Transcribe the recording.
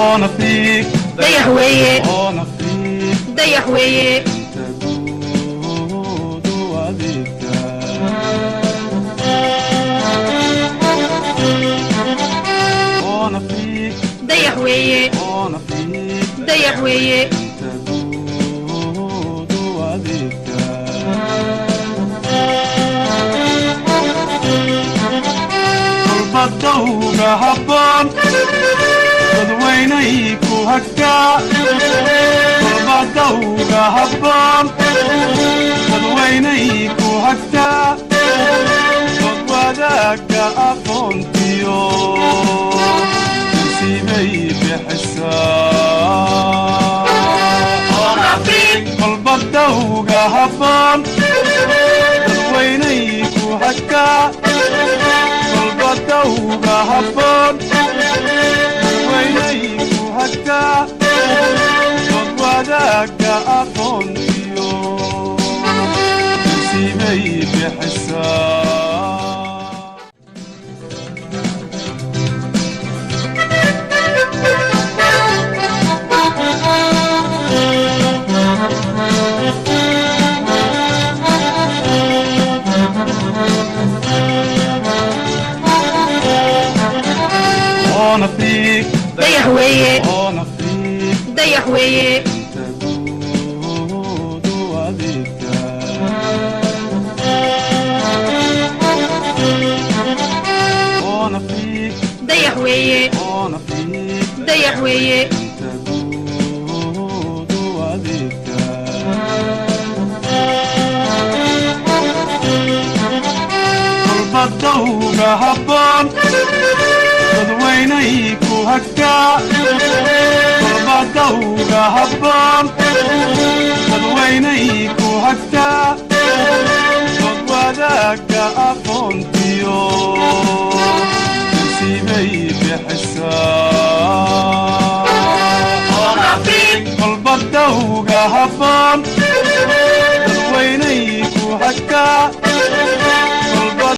hornafric dayax weeye hornafric dayax weeye taguudu adeegta hornafric dayax weeye hornafric dayax weeye taguudu adeegta dawga habboon dadweynay ku hagtaa kolba dawga habboon dadweynay ku hagtaa dad wadaagga aqoontiyo siibay bixisaa kolba dawga habboon dadweynay ku hagtaa dawga habboon dadweynay ku hagtaa dad wadaagga aqoontiyo siibay bixisaa hornafric dayax weeye hornafric dayax weeye taguudu adeegta hornafric dayax weeye hornafric dayax weeye taguudu adeegta kolba dawga habboon dadweynay ku hagtaa kolba dawga habboon dadweynay ku hagtaa dad wadaagga aqoontiyo siibay bixisaa